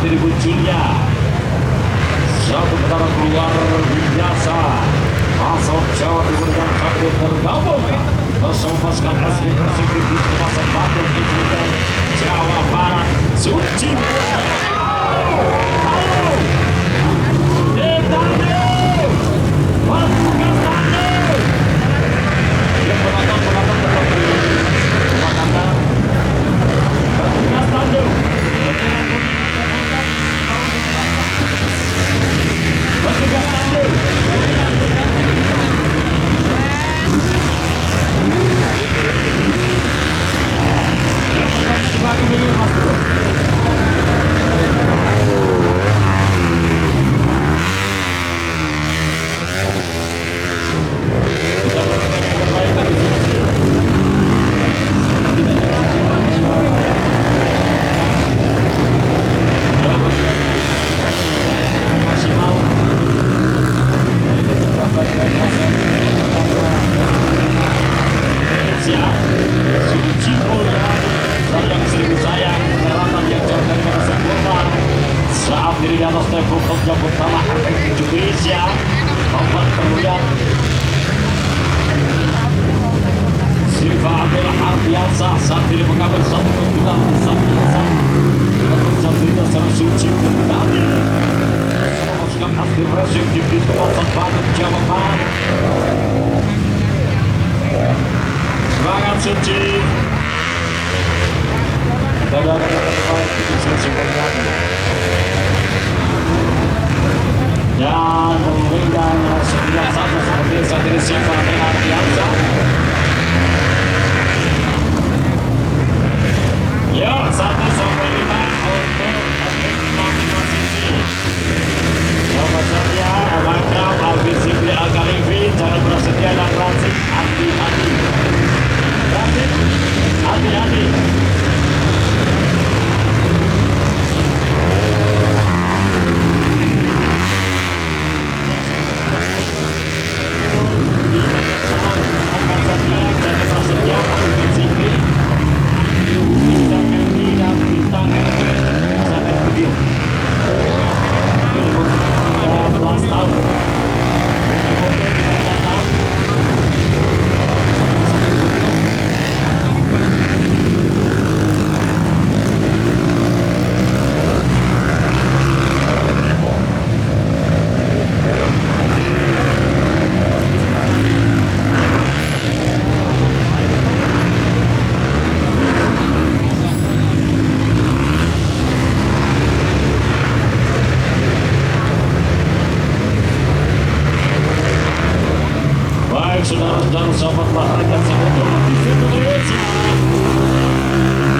ini munculnya satu putaran luar biasa asal Jawa Timur yang kami tergabung bersama pasukan asli Persib di kawasan Batu Kinclugan Jawa Barat Suci. Di atas tembok yang pertama Indonesia nomor kemudian Silva adalah Ardiansa saat ini mengambil satu kejutan satu secara suci kembali pasukan asli Persib di kawasan Batu Jawa Barat. Semangat suci dan dan memberikan 9-1 seperti saat ini siapa dengan Ardiansa. Ya 1-5 untuk posisi nomor saja Makam Al-Bisibli Al-Khalifi jangan bersedia dan Rasid hati-hati saudara-saudara sahabat bahagia semoga di Indonesia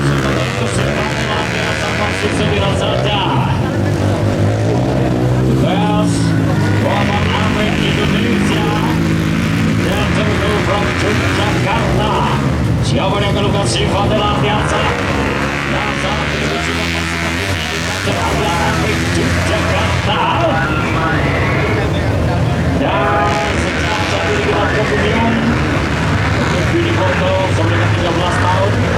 setelah itu semuanya biasa masuk sembilan saja Best Muhammad Amin Indonesia dan terlalu from Jakarta siapa yang keluar Silva adalah Ardiansa dan saat ini juga pasukan terlalu Amin Jakarta dan kemudian untuk Billy Bondo sampai 13 tahun